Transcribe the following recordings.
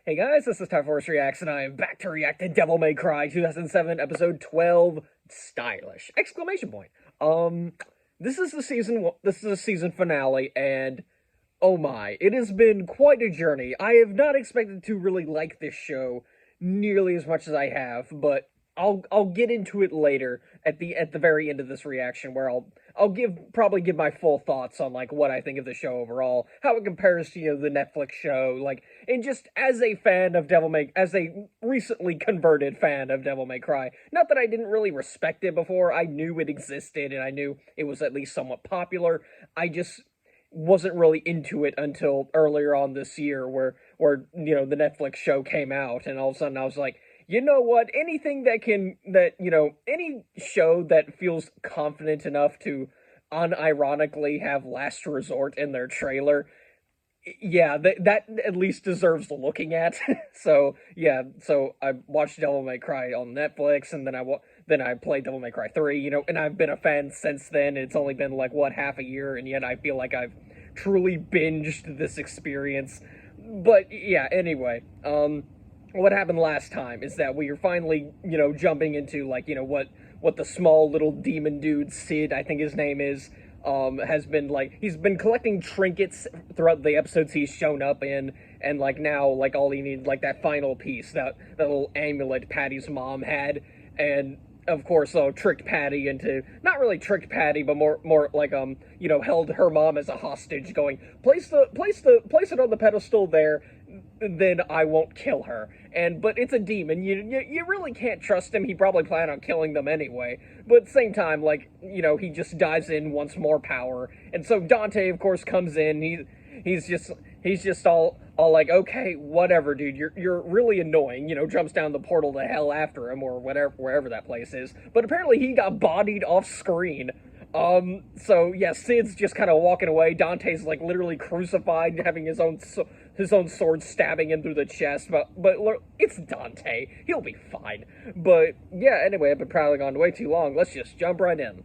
Hey guys, this is Time Force Reacts, and I am back to react to Devil May Cry 2007, episode 12, Stylish! Exclamation point. This is the season finale, and oh my, it has been quite a journey. I have not expected to really like this show nearly as much as I have, but I'll get into it later at the very end of this reaction, where I'll probably give my full thoughts on like what I think of the show overall, how it compares to the Netflix show, like, and just as a fan of as a recently converted fan of Devil May Cry. Not that I didn't really respect it before. I knew it existed and I knew it was at least somewhat popular. I just wasn't really into it until earlier on this year, where the Netflix show came out, and all of a sudden I was like, you know what? Anything any show that feels confident enough to unironically have Last Resort in their trailer, yeah, that at least deserves looking at. So yeah, so I watched Devil May Cry on Netflix, and then I played Devil May Cry 3, and I've been a fan since then. It's only been like half a year, and yet I feel like I've truly binged this experience. But yeah, anyway, what happened last time is that we are finally, jumping into like, what the small little demon dude, Sid, I think his name is, has been like, he's been collecting trinkets throughout the episodes he's shown up in, and like now, like all he needs, like that final piece, that little amulet Patty's mom had, and of course, tricked Patty into, not really tricked Patty, but more like, held her mom as a hostage, going, place it on the pedestal there, then I won't kill her. But it's a demon. You really can't trust him. He probably planned on killing them anyway. But at the same time, like, he just dives in, wants more power. And so Dante, of course, comes in. He's just all like, okay, whatever, dude. You're really annoying. Jumps down the portal to hell after him, or wherever that place is. But apparently he got bodied off screen. So yeah, Sid's just kind of walking away. Dante's like literally crucified, having his own sword stabbing him through the chest. But look, it's Dante. He'll be fine. But yeah, anyway, I've been prattling on way too long. Let's just jump right in.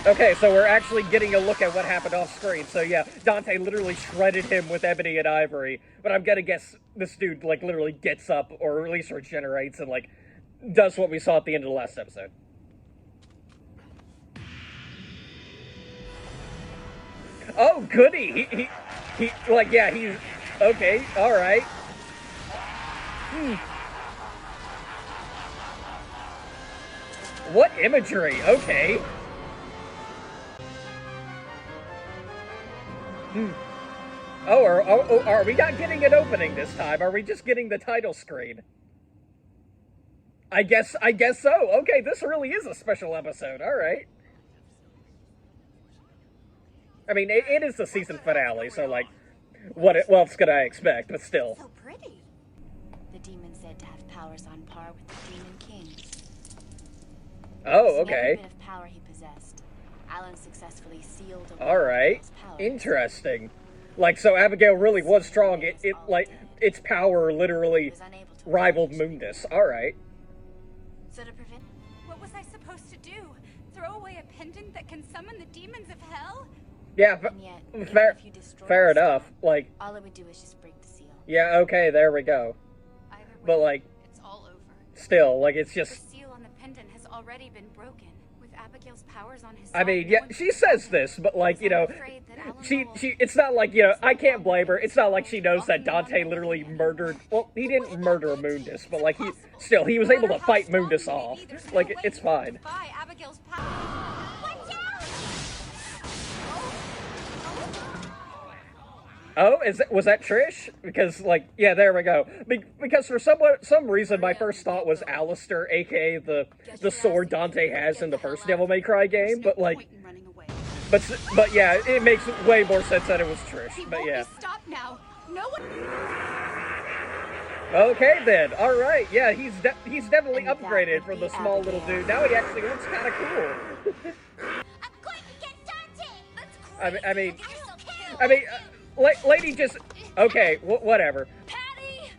Okay, so we're actually getting a look at what happened off screen. So yeah, Dante literally shredded him with ebony and ivory. But I'm gonna guess this dude, like, literally gets up, or at least regenerates, and, like, does what we saw at the end of the last episode. Oh, goody! He like, yeah, he's... Okay, alright. What imagery? Okay. Oh, are we not getting an opening this time? Are we just getting the title screen? I guess so. Okay, this really is a special episode. All right. I mean, it is the season finale, so like, what else could I expect? But still. So pretty. The demon said to have powers on par with the demon kings. Oh, okay. Every bit of power he possessed, Alan successfully sealed away. All right. Interesting. Like, so Abigail really was strong. It like, its power literally rivaled Mundus. All right. So to prevent... What was I supposed to do? Throw away a pendant that can summon the demons of hell? Yeah, fair enough. Like, all it would do is just break the seal. Yeah, okay, there we go. Either way, but like, it's all over. Still, like, it's just... The seal on the pendant has already been broken. With Abigail's powers on his I side, mean, yeah, she says this, but like, it's not like, I can't blame her. It's not like she knows that Dante literally murdered, well, he didn't murder Mundus, but like, he was able to fight Mundus off. Like, it's fine. Abigail's power. Watch out! Oh, was that Trish? Because, like, yeah, there we go. Because for some reason, my first thought was Alistair, aka the sword Dante has in the first Devil May Cry game, but like, but yeah, it makes way more sense that it was Trish. But yeah. Stop now. No one. Okay then. All right. Yeah, he's definitely upgraded from the small little dude. Now he actually looks kind of cool. I'm going to get Dante. That's I mean, lady, just okay. Whatever. Patty,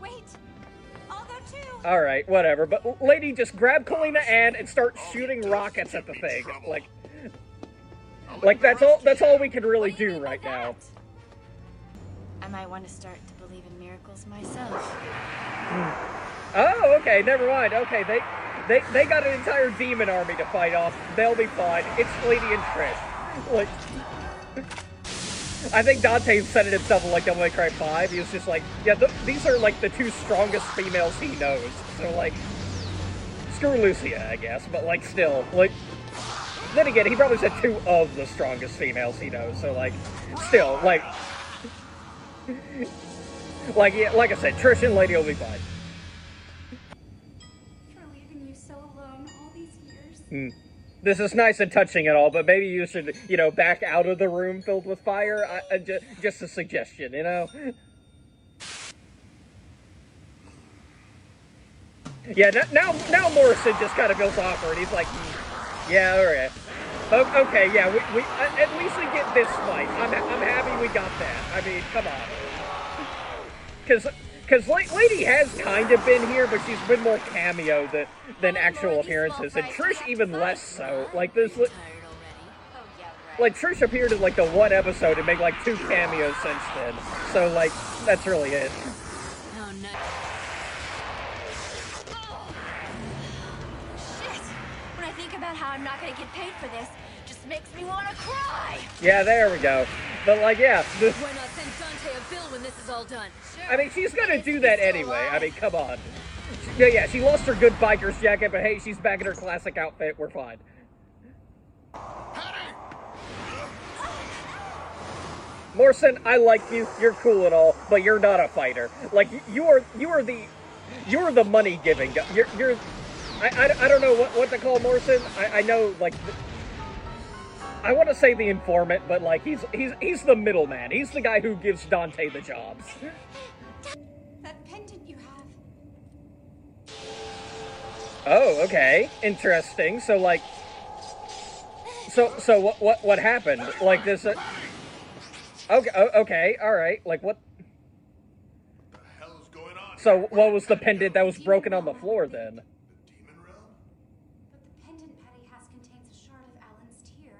wait. I'll go too. Alright, whatever. But lady, just grab Kalina Ann and start shooting rockets at the thing. Like that's all we can really What do you do mean by right now. that? I might want to start to believe in miracles myself. Oh, okay, never mind. Okay, they got an entire demon army to fight off. They'll be fine. It's Lady and Trish. Like, I think Dante said it himself in like Devil May Cry 5. He was just like, yeah, these are like the two strongest females he knows. So like, screw Lucia, I guess. But like, still, like, then again, he probably said two of the strongest females he knows. So like, still, like, yeah, like I said, Trish and Lady will be fine. For leaving you so alone all these years. This is nice and touching and all, but maybe you should, you know, back out of the room filled with fire. Just a suggestion, you know? Yeah, now Morrison just kind of feels awkward. He's like, yeah, alright. Okay, yeah, we at least we get this fight. I'm happy we got that. I mean, come on. Because Lady has kind of been here, but she's been more cameo than actual appearances, and Trish even less so. Like, this, Tired already? Oh yeah, right. like, Trish appeared in, like, the one episode and made, like, 2 cameos since then. So, like, that's really it. Oh, no. Shit! When I think about how I'm not gonna get paid for this, just makes me wanna cry! Yeah, there we go. But, like, yeah, Why not send Dante a bill when this is all done? I mean, she's gonna do that anyway. I mean, come on. Yeah, she lost her good biker's jacket, but hey, she's back in her classic outfit. We're fine. Morrison, I like you. You're cool and all, but you're not a fighter. Like, you are the money giving. I don't know what to call Morrison. I know, like, I want to say the informant, but like he's the middleman. He's the guy who gives Dante the jobs. That pendant you have. Oh, okay, interesting. So like, so what happened? Like this? Okay, all right. Like what? What the hell is going on? So what was the pendant that was broken on the floor then? The demon realm? But the pendant Patty has contains a shard of Alan's tear.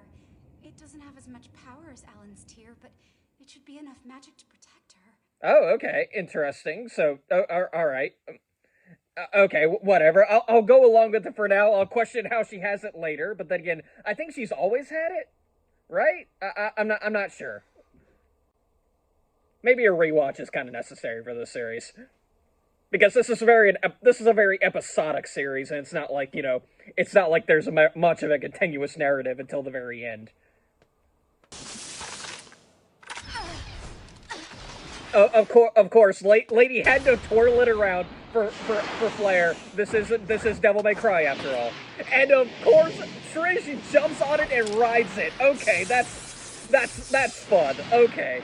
It doesn't have as much power as Alan's tear, but it should be enough magic to protect her. Oh, okay, interesting. So, all right. Okay, whatever. I'll go along with it for now. I'll question how she has it later, but then again, I think she's always had it, right? I'm not sure. Maybe a rewatch is kind of necessary for this series, because this is a very episodic series, and it's not like, you know, it's not like there's much of a continuous narrative until the very end. Of course, Lady had to twirl it around for flair. This is Devil May Cry after all. And of course, Trish jumps on it and rides it. Okay, that's fun. Okay.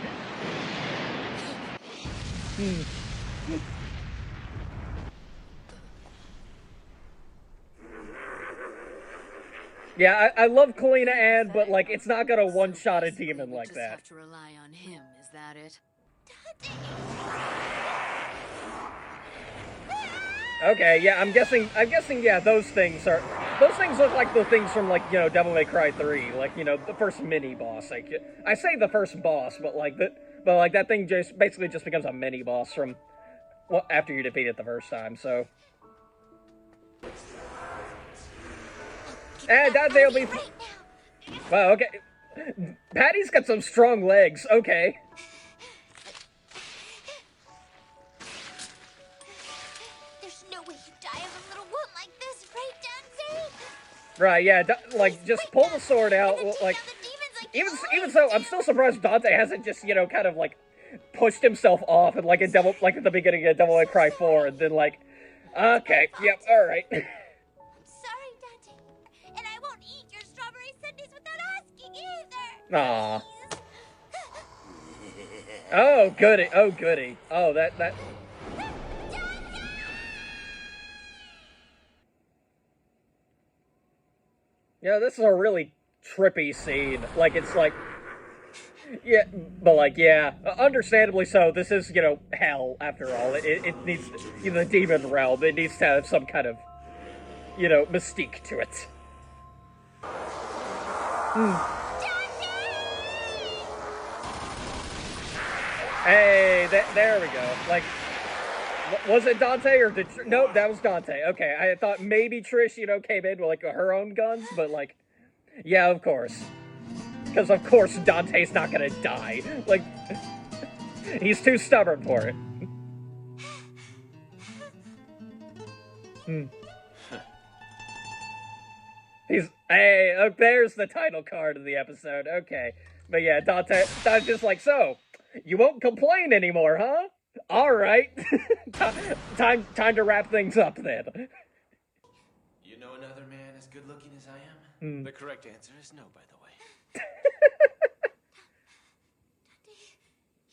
Yeah, I love Kalina Ann, but like it's not gonna one-shot a demon We like just that. have to rely on him, is that it? Okay, yeah, I'm guessing, yeah, those things look like the things from, like, you know, Devil May Cry 3, like, you know, the first mini-boss, like, I say the first boss, but that thing just, basically just becomes a mini-boss from, well, after you defeat it the first time, so. And Dante will be, well, okay, Patty's got some strong legs, okay. Right, yeah, like, just pull the sword out, like, even so, I'm still surprised Dante hasn't just, you know, kind of, like, pushed himself off and, like, at the beginning of Devil May Cry 4, and then, like, okay, yep, alright. I'm sorry, Dante, and I won't eat your strawberry sundaes without asking either. Aw. Oh, goody. Oh, that... Yeah, this is a really trippy scene. Like, it's like... Yeah, but like, yeah, understandably so. This is, you know, hell after all. It needs, you know, the demon realm. It needs to have some kind of, you know, mystique to it. Hey, there we go. Like, was it Dante or did... Nope, that was Dante. Okay, I thought maybe Trish, you know, came in with, like, her own guns, but, like, yeah, of course. Because, of course, Dante's not gonna die. Like, he's too stubborn for it. Hey, oh, there's the title card of the episode. Okay. But yeah, Dante's just like, so, you won't complain anymore, huh? Alright. time to wrap things up then. You know another man as good looking as I am? The correct answer is no, by the way.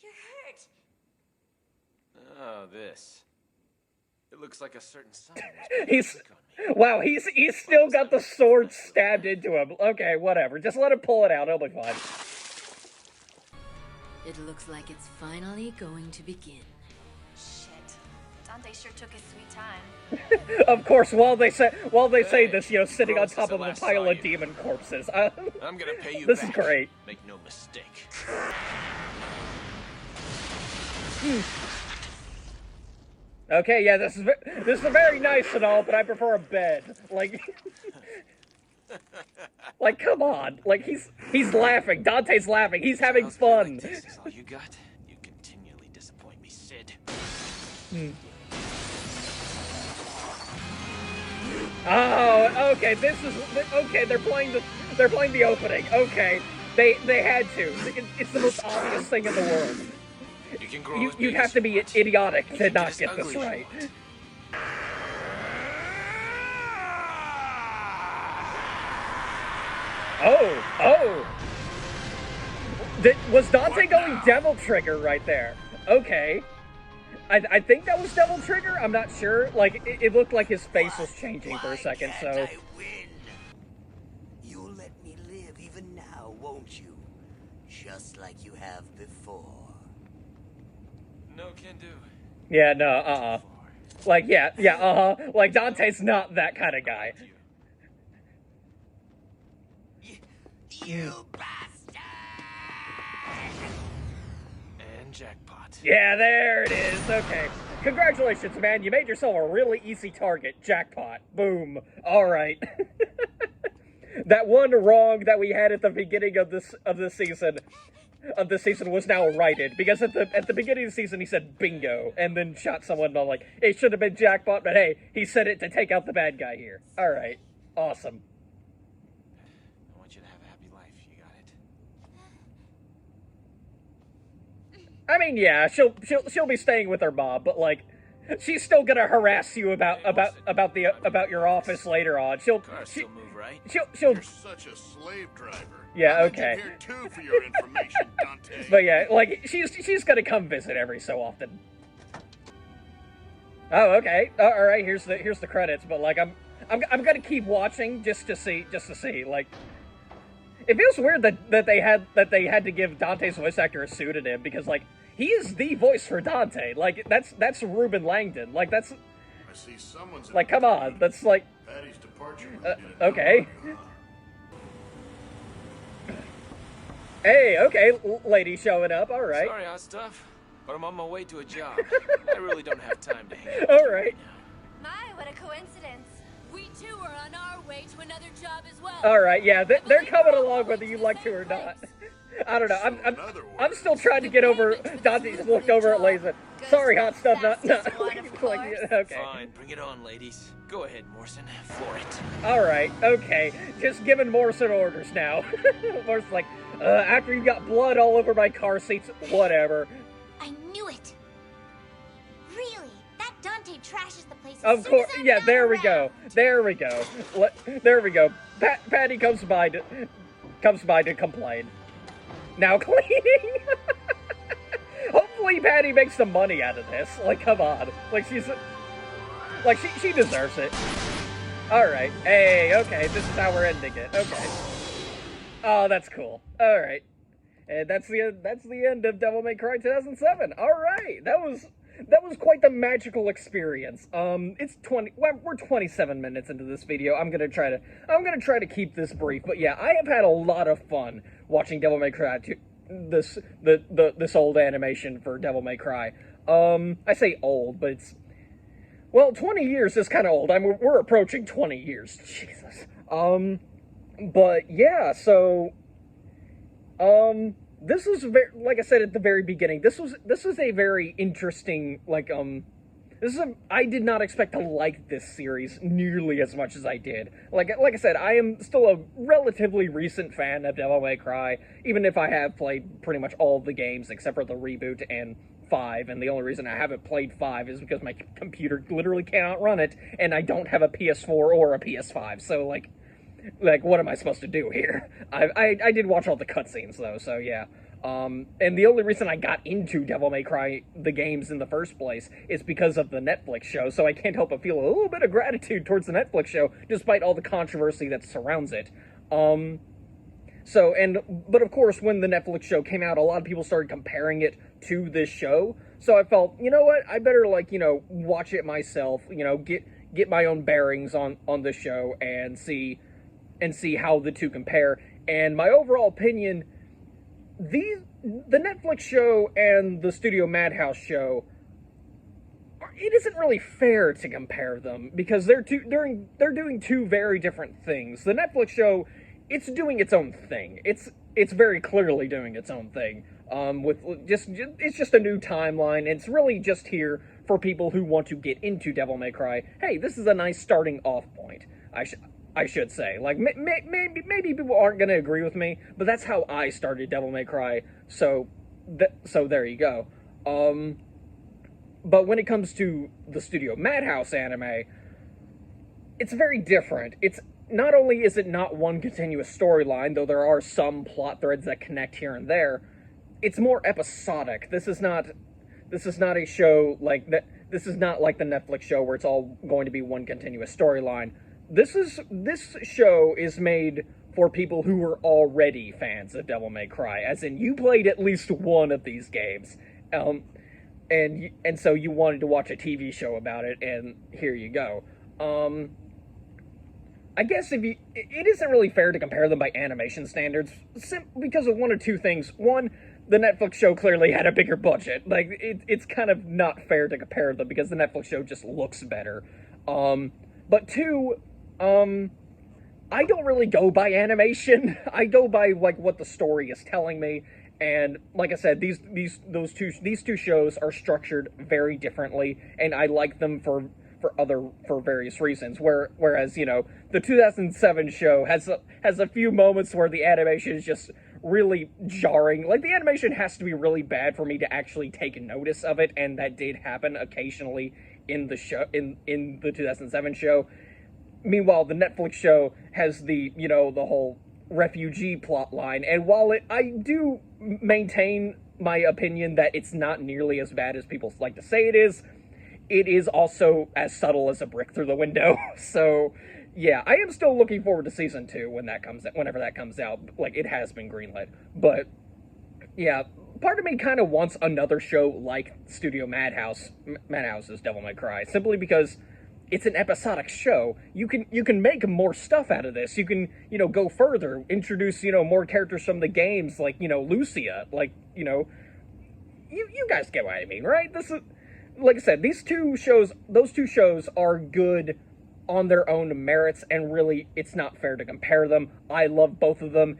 You're hurt. Oh, this. It looks like a certain sign He's wow, he's still got the sword stabbed into him. Okay, whatever. Just let him pull it out. It'll be fine. It looks like it's finally going to begin. Shit. Dante sure took his sweet time. Of course, while they say Hey, this, you know, sitting bro, on top since of I a last pile saw of you. demon corpses. I'm gonna pay you This back. is great. Make no mistake. Okay, yeah, this is very nice and all, but I prefer a bed. Like, like, come on. Like, he's laughing. Dante's laughing. He's having Sounds good. fun. Like this is all you got? You continually disappoint me, Sid. Oh, okay. Okay. They're playing the opening. Okay, they had to. It's the most obvious thing in the world. You can grow as You'd big have as to you be want. idiotic You to can not as get this ugly as you right. want. Oh. Was Dante going Devil Trigger right there? Okay. I think that was Devil Trigger. I'm not sure. Like, it looked like his face was changing for a second, so... I win? You'll let me live even now, won't you? Just like you have before. No can do. Yeah, no, Like, yeah, Like, Dante's not that kind of guy. You bastard! And jackpot. Yeah, there it is. Okay. Congratulations, man. You made yourself a really easy target. Jackpot. Boom. All right. That one wrong that we had at the beginning of this season was now righted, because at the beginning of the season he said bingo and then shot someone. I'm like, it should have been jackpot, but hey, he said it to take out the bad guy here. All right. Awesome. I want you to have a happy life. You got it? I mean, yeah, she'll be staying with her mom, but like, she's still gonna harass you about your office later on. Cars still move, right? She'll You're such a slave driver. Yeah, I'm okay. Here too for your information, Dante. But yeah, like, she's gonna come visit every so often. Oh, okay. All right. Here's the credits. But like, I'm gonna keep watching just to see. Like, it feels weird that they had to give Dante's voice actor a pseudonym, because like, he is the voice for Dante. Like, that's Ruben Langdon. Like, that's I see someone's like, come on. That's like, Patty's departure. okay. Hey, okay, lady showing up. All right. Sorry, hot stuff, but I'm on my way to a job. I really don't have time to hang out. All right. My, what a coincidence. We too are on our way to another job as well. All right. Yeah, they're coming along whether you like to or not. I don't know. I'm still trying to get over. Dante's looked over at Lazen. Sorry, hot stuff. Not. Like, okay. Fine, bring it on, ladies. Go ahead, Morrison. Floor it. All right. Okay. Just giving Morrison orders now. Morrison's like, after you got blood all over my car seats, whatever. I knew it. Really? That Dante trashes the place. Of course. Yeah. There we go. There we go. There we go. Patty comes by to complain. Now cleaning. Hopefully Patty makes some money out of this. Like, come on. Like, she deserves it. Alright. Hey, okay. This is how we're ending it. Okay. Oh, that's cool. Alright. And that's the end of Devil May Cry 2007. All right, that was quite the magical experience. We're 27 minutes into this video. I'm gonna try to keep this brief. But yeah, I have had a lot of fun watching Devil May Cry 2, this old animation for Devil May Cry. I say old, but it's, well, 20 years is kind of old. We're approaching 20 years. Jesus. But yeah, so this was like I said at the very beginning, this was a very interesting, like, I did not expect to like this series nearly as much as I did. Like I said, I am still a relatively recent fan of Devil May Cry, even if I have played pretty much all of the games except for the reboot and 5, and the only reason I haven't played 5 is because my computer literally cannot run it, and I don't have a PS4 or a PS5, so, like, what am I supposed to do here? I did watch all the cutscenes, though, so yeah. And the only reason I got into Devil May Cry, the games in the first place, is because of the Netflix show, so I can't help but feel a little bit of gratitude towards the Netflix show, despite all the controversy that surrounds it. But of course, when the Netflix show came out, a lot of people started comparing it to this show, so I felt, you know what, I better, like, you know, watch it myself, you know, get my own bearings on the show, and see how the two compare. And my overall opinion, the Netflix show and the Studio Madhouse show, it isn't really fair to compare them, because they're doing two very different things. The Netflix show, it's doing its own thing. It's very clearly doing its own thing. It's just a new timeline. It's really just here for people who want to get into Devil May Cry. Hey, this is a nice starting off point. I should say. Like, maybe people aren't gonna agree with me, but that's how I started Devil May Cry. So there you go. But when it comes to the Studio Madhouse anime, it's very different. It's not only is it not one continuous storyline, though there are some plot threads that connect here and there, it's more episodic. This is not a show like that. This is not like the Netflix show where it's all going to be one continuous storyline. This show is made for people who were already fans of Devil May Cry, as in you played at least one of these games, and so you wanted to watch a TV show about it, and here you go. I guess it isn't really fair to compare them by animation standards, because of one or two things. One, the Netflix show clearly had a bigger budget. Like, it's kind of not fair to compare them, because the Netflix show just looks better. But two, I don't really go by animation. I go by, like, what the story is telling me. And like I said, these two shows are structured very differently, and I like them for various reasons. Whereas, you know, the 2007 show has a few moments where the animation is just really jarring. Like, the animation has to be really bad for me to actually take notice of it, and that did happen occasionally in the show, in the 2007 show. Meanwhile, the Netflix show has the whole refugee plot line, and while I do maintain my opinion that it's not nearly as bad as people like to say it is also as subtle as a brick through the window. So yeah, I am still looking forward to season 2 whenever that comes out. Like, it has been greenlit. But yeah, part of me kind of wants another show like Studio Madhouse's Devil May Cry, simply because it's an episodic show. You can make more stuff out of this. You can, go further, introduce, more characters from the games, like, Lucia, like, you guys get what I mean, right? This is, like I said, those two shows are good on their own merits, and really, it's not fair to compare them. I love both of them.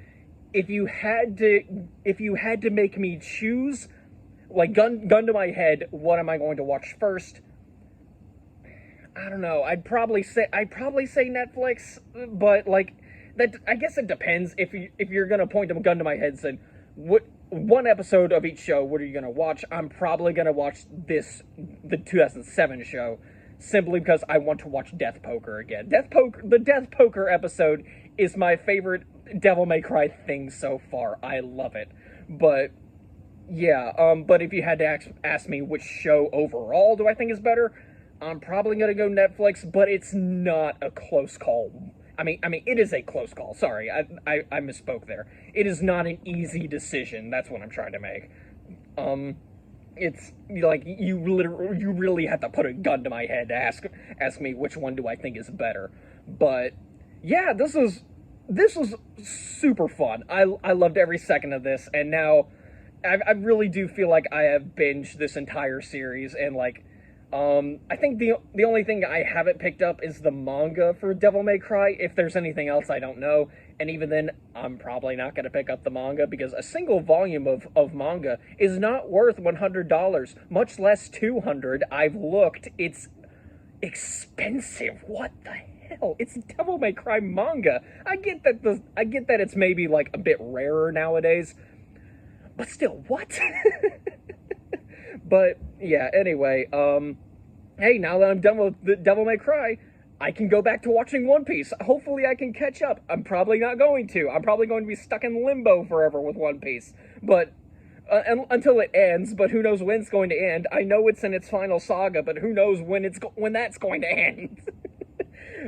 If you had to make me choose, like, gun to my head, what am I going to watch first? I don't know. I'd probably say Netflix, but, like, that, I guess it depends. If you're gonna point a gun to my head and say, what one episode of each show, what are you gonna watch? I'm probably gonna watch the 2007 show, simply because I want to watch Death Poker again. The Death Poker episode is my favorite Devil May Cry thing so far. I love it. But yeah, but if you had to ask me which show overall do I think is better, I'm probably gonna go Netflix, but it's not a close call. I mean, it is a close call. Sorry, I misspoke there. It is not an easy decision. That's what I'm trying to make. It's like you really have to put a gun to my head to ask me which one do I think is better. But yeah, this was super fun. I loved every second of this, and now I really do feel like I have binged this entire series, and like, I think the only thing I haven't picked up is the manga for Devil May Cry. If there's anything else, I don't know. And even then, I'm probably not going to pick up the manga, because a single volume of manga is not worth $100, much less $200. I've looked. It's expensive. What the hell? It's Devil May Cry manga. I get that it's maybe like a bit rarer nowadays, but still, what? But yeah, anyway, hey, now that I'm done with the Devil May Cry, I can go back to watching One Piece. Hopefully I can catch up. I'm probably not going to. I'm probably going to be stuck in limbo forever with One Piece. But, until it ends, but who knows when it's going to end. I know it's in its final saga, but who knows when that's going to end.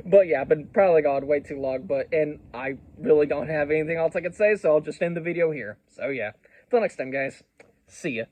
But yeah, I've been probably gone way too long, and I really don't have anything else I could say, so I'll just end the video here. So yeah, till next time, guys. See ya.